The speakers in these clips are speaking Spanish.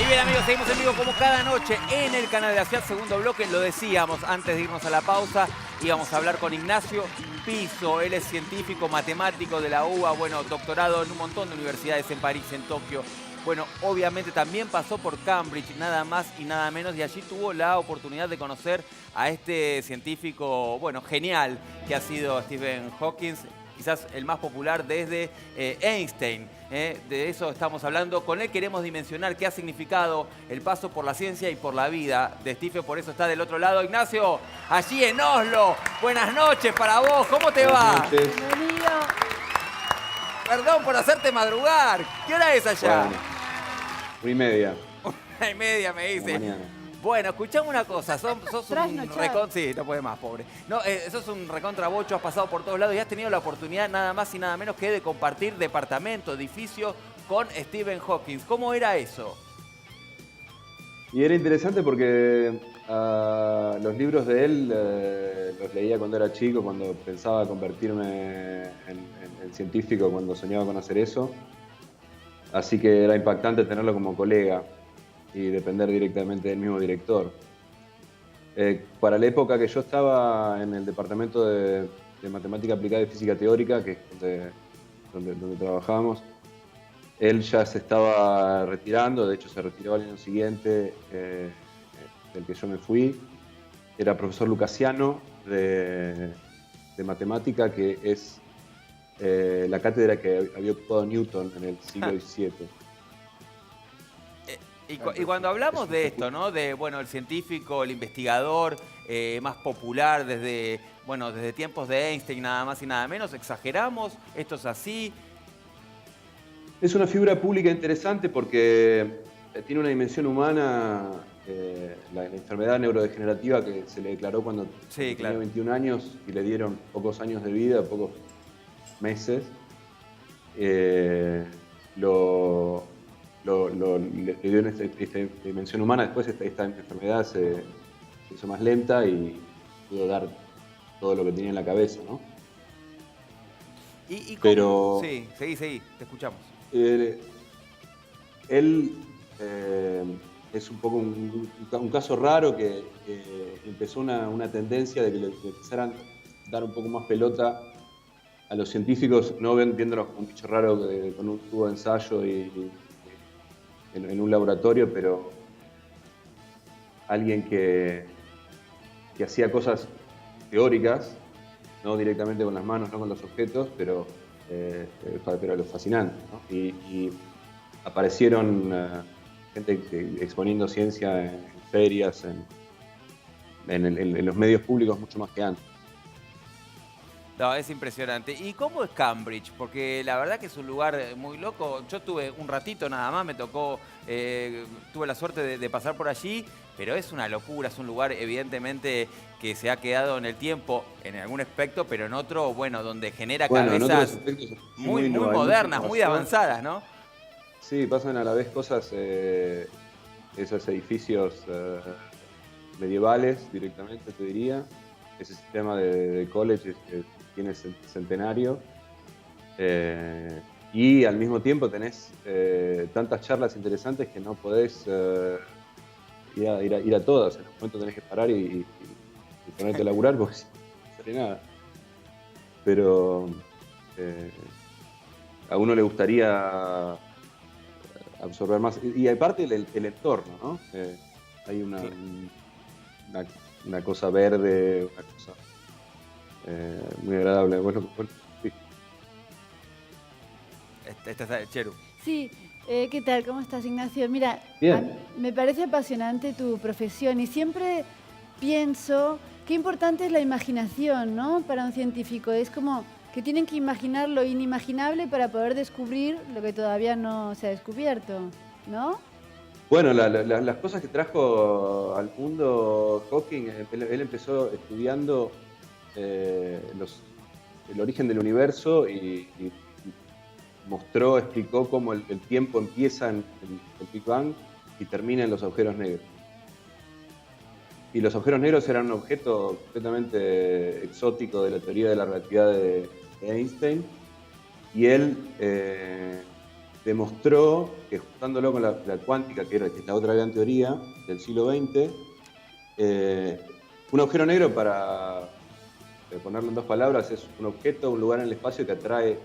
bien, amigos, seguimos en vivo como cada noche en el canal de la ciudad, segundo bloque. Lo decíamos antes de irnos a la pausa, íbamos a hablar con Ignacio Piso. Él es científico, matemático de la UBA, bueno, doctorado en un montón de universidades en París, en Tokio. Bueno, obviamente también pasó por Cambridge, nada más y nada menos, y allí tuvo la oportunidad de conocer a este científico, bueno, genial, que ha sido Stephen Hawking, quizás el más popular desde Einstein. De eso estamos hablando. Con él queremos dimensionar qué ha significado el paso por la ciencia y por la vida de Stephen. Por eso está del otro lado Ignacio, allí en Oslo. Buenas noches para vos. ¿Cómo te va? Buenas noches. Bienvenido. Perdón por hacerte madrugar. ¿Qué hora es allá? Bueno, 1:30. 1:30 me como dice. mañana. Bueno, escuchame una cosa, sos un Trasnochado. recontra... Sí, no puede más, pobre. No, sos un recontra bocho, has pasado por todos lados y has tenido la oportunidad nada más y nada menos que de compartir departamento, edificio con Stephen Hawking. ¿Cómo era eso? Y era interesante porque los libros de él los leía cuando era chico, cuando pensaba convertirme en científico, cuando soñaba con hacer eso. Así que era impactante tenerlo como colega y depender directamente del mismo director. Para la época que yo estaba en el departamento de matemática aplicada y física teórica, que es donde trabajábamos, él ya se estaba retirando, de hecho se retiró al año siguiente del que yo me fui. Era profesor lucasiano de matemática, que es la cátedra que había ocupado Newton en el siglo XVII. Y cuando hablamos de esto, ¿no? De, bueno, el científico, el investigador más popular desde, bueno, desde tiempos de Einstein, nada más y nada menos, ¿exageramos? ¿Esto es así? Es una figura pública interesante porque tiene una dimensión humana, la enfermedad neurodegenerativa que se le declaró cuando Sí, tenía claro. 21 años y le dieron pocos años de vida, pocos meses. Le dio esta dimensión humana. Después esta enfermedad se hizo más lenta y pudo dar todo lo que tenía en la cabeza, ¿no? ¿Y cómo? Pero Sí, seguí, te escuchamos. él es un poco un caso raro que empezó una tendencia de que le empezaran a dar un poco más pelota a los científicos, no viéndolos como un bicho raro con un tubo de ensayo y en un laboratorio, pero alguien que hacía cosas teóricas, no directamente con las manos, no con los objetos, pero lo fascinante, ¿no? Y aparecieron gente exponiendo ciencia en ferias, en los medios públicos mucho más que antes. No, es impresionante. ¿Y cómo es Cambridge? Porque la verdad que es un lugar muy loco. Yo tuve un ratito nada más, me tocó, tuve la suerte de pasar por allí, pero es una locura, es un lugar evidentemente que se ha quedado en el tiempo en algún aspecto, pero en otro, bueno, donde genera Bueno, en otros cabezas aspectos es muy hay mucha modernas, muy innovación. avanzadas, ¿no? Sí, pasan a la vez cosas, esos edificios medievales directamente, te diría. Ese sistema de college tiene centenario. Y al mismo tiempo tenés tantas charlas interesantes que no podés ir a todas. En un momento tenés que parar y ponerte a laburar porque no sale nada. Pero a uno le gustaría absorber más. Y aparte el entorno, ¿no? Hay una cosa verde, una cosa muy agradable. Bueno, sí. Esta es Cheru. Sí, ¿qué tal? ¿Cómo estás, Ignacio? Mira, Bien. me parece apasionante tu profesión y siempre pienso qué importante es la imaginación, ¿no? Para un científico. Es como que tienen que imaginar lo inimaginable para poder descubrir lo que todavía no se ha descubierto, ¿no? Bueno, las cosas que trajo al mundo Hawking, él empezó estudiando el origen del universo y explicó cómo el tiempo empieza en el Big Bang y termina en los agujeros negros. Y los agujeros negros eran un objeto completamente exótico de la teoría de la relatividad de Einstein, y él demostró que juntándolo con la cuántica, que es la otra gran teoría del siglo XX, un agujero negro, para ponerlo en 2 palabras, es un objeto, un lugar en el espacio que atrae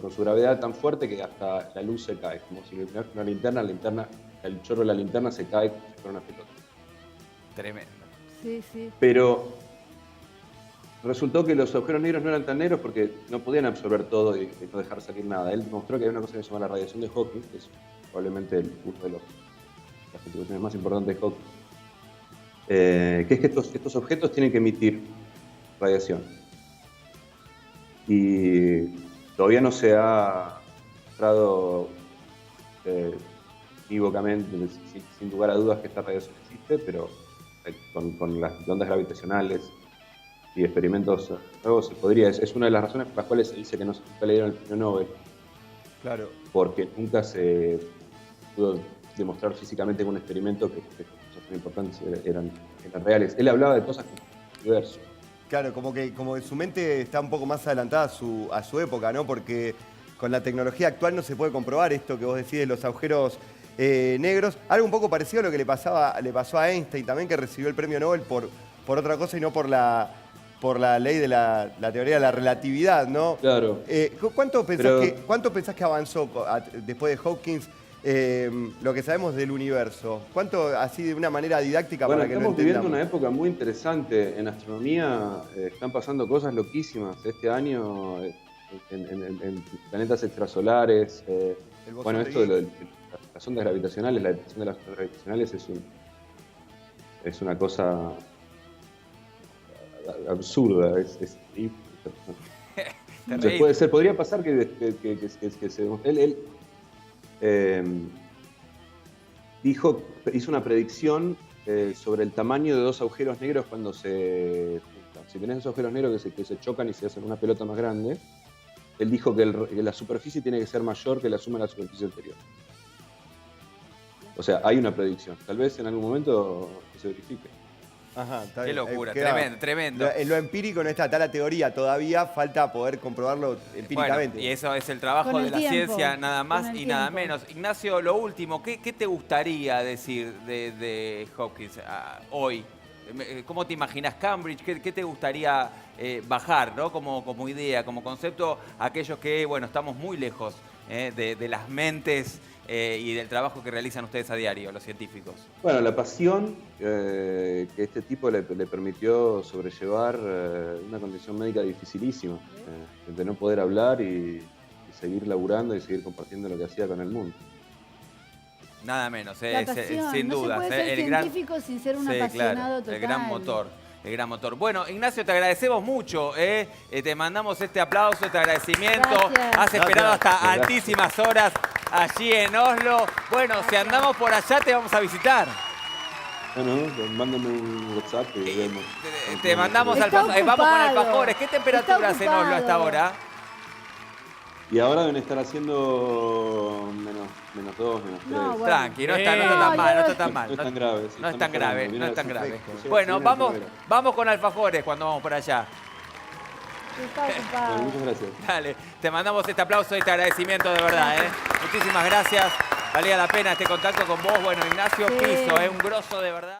con su gravedad tan fuerte que hasta la luz se cae, como si una linterna, el chorro de la linterna se cae como si fuera una pelota. Tremendo. Sí, sí. Pero resultó que los agujeros negros no eran tan negros porque no podían absorber todo y no dejar salir nada. Él demostró que hay una cosa que se llama la radiación de Hawking, que es probablemente uno de las contribuciones más importantes de Hawking, que es que estos objetos tienen que emitir radiación. Y todavía no se ha mostrado unívocamente, sin lugar a dudas, que esta radiación existe, pero con las ondas gravitacionales y experimentos nuevos se podría. Es una de las razones por las cuales se dice que no se le dieron el premio Nobel. Claro. Porque nunca se pudo demostrar físicamente con un experimento que cosas tan importantes eran reales. Él hablaba de cosas como el universo. Claro, como que su mente está un poco más adelantada a su época, ¿no? Porque con la tecnología actual no se puede comprobar esto que vos decís de los agujeros negros. Algo un poco parecido a lo que le pasó a Einstein también, que recibió el premio Nobel por otra cosa y no por la ley de la teoría de la relatividad, ¿no? Claro. ¿Cuánto pensás que avanzó después de Hawking lo que sabemos del universo? ¿Cuánto, así de una manera didáctica, Bueno, para que lo estamos entendamos? viviendo una época muy interesante. En astronomía están pasando cosas loquísimas. Este año en planetas extrasolares. Bueno, esto de las ondas gravitacionales, la detección de las ondas gravitacionales es una cosa absurda. Entonces puede ser, podría pasar que se demuestre. Él hizo una predicción sobre el tamaño de 2 agujeros negros cuando se juntan. Si tenés 2 agujeros negros que se chocan y se hacen una pelota más grande, él dijo que la superficie tiene que ser mayor que la suma de la superficie anterior. O sea, hay una predicción. Tal vez en algún momento se verifique. Ajá, está Qué bien. locura, Queda- tremendo. Lo empírico no está la teoría, todavía falta poder comprobarlo empíricamente. Bueno, y eso es el trabajo Con de el la tiempo, ciencia, nada más con el y nada tiempo. menos. Ignacio, lo último, ¿qué te gustaría decir de Hawking hoy? ¿Cómo te imaginas Cambridge? ¿Qué te gustaría bajar, ¿no? como idea, como concepto, aquellos que, bueno, estamos muy lejos de las mentes y del trabajo que realizan ustedes a diario, los científicos? Bueno, la pasión que este tipo le permitió sobrellevar una condición médica dificilísima, de no poder hablar y seguir laburando y seguir compartiendo lo que hacía con el mundo. Nada menos, La pasión, sin no dudas. se puede ser científico sin ser un Sí, apasionado claro, total. el gran motor. El gran motor. Bueno, Ignacio, te agradecemos mucho. Te mandamos este aplauso, este agradecimiento. Gracias. Has esperado hasta Gracias. altísimas horas allí en Oslo. Bueno, si andamos por allá te vamos a visitar. Bueno, mándame un WhatsApp y vemos. Te mandamos Está vamos con ocupado. alfajores. ¿Qué temperaturas Está en Oslo hasta ocupado. ahora? Y ahora deben estar haciendo menos 2, menos 3. No, bueno. Tranqui, no está No, tan mal, no yo- está tan mal. No es tan grave. sí, No es está tan grave, mejorando. no es tan Viene- grave. se Bueno, viene vamos, primavera. vamos con alfajores cuando vamos por allá. Está Bueno, ocupado. muchas gracias. Dale, te mandamos este aplauso, este agradecimiento de verdad, Muchísimas gracias. Valía la pena este contacto con vos. Bueno, Ignacio Sí. Piso, un grosso de verdad.